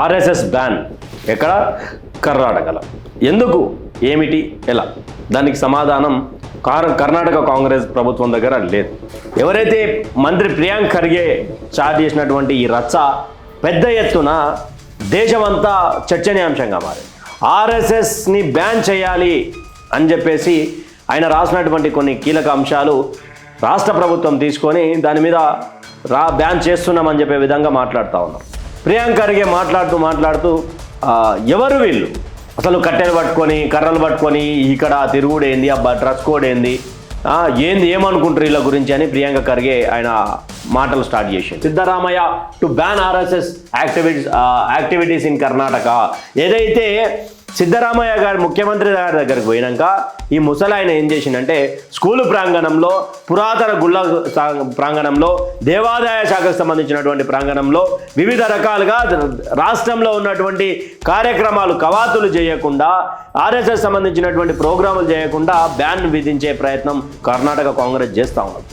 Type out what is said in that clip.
RSS ban ఎక్కడ? కర్ణాటకలో. ఎందుకు, ఏమిటి, ఎలా? దానికి సమాధానం కర్ణాటక కాంగ్రెస్ ప్రభుత్వం దగ్గర లేదు. ఎవరైతే మంత్రి ప్రియాంక్ ఖర్గే స్టార్ట్ చేసినటువంటి ఈ రచ్చ పెద్ద ఎత్తున దేశమంతా చర్చనీయాంశంగా మారింది. ఆర్ఎస్ఎస్ని బ్యాన్ చేయాలి అని చెప్పేసి ఆయన రాసినటువంటి కొన్ని కీలక అంశాలు రాష్ట్ర ప్రభుత్వం తీసుకొని దాని మీద బ్యాన్ చేస్తున్నామని చెప్పే విధంగా మాట్లాడుతూ ఉన్నాం. ప్రియాంక్ ఖర్గే మాట్లాడుతూ ఎవరు వీళ్ళు, అసలు కట్టెలు పట్టుకొని కర్రలు పట్టుకొని ఇక్కడ తిరుగుడు ఏంది, డ్రెస్ కోడ్ ఏంది, ఏమనుకుంటారు వీళ్ళ గురించి అని ప్రియాంక ఖర్గే ఆయన మాటలు స్టార్ట్ చేసింది. Siddaramaiah to ban RSS activities in Karnataka. ఏదైతే సిద్ధరామయ్య గారు ముఖ్యమంత్రి గారి దగ్గరికి పోయినాక ఈ ముసలాయన ఏం చేసిందంటే స్కూలు ప్రాంగణంలో, పురాతన గుళ్ళ ప్రాంగణంలో, దేవాదాయ శాఖకు సంబంధించినటువంటి ప్రాంగణంలో వివిధ రకాలుగా రాష్ట్రంలో ఉన్నటువంటి కార్యక్రమాలు కవాతులు చేయకుండా, ఆర్ఎస్ఎస్ సంబంధించినటువంటి ప్రోగ్రాములు చేయకుండా బ్యాన్ విధించే ప్రయత్నం కర్ణాటక కాంగ్రెస్ చేస్తూ ఉన్నారు.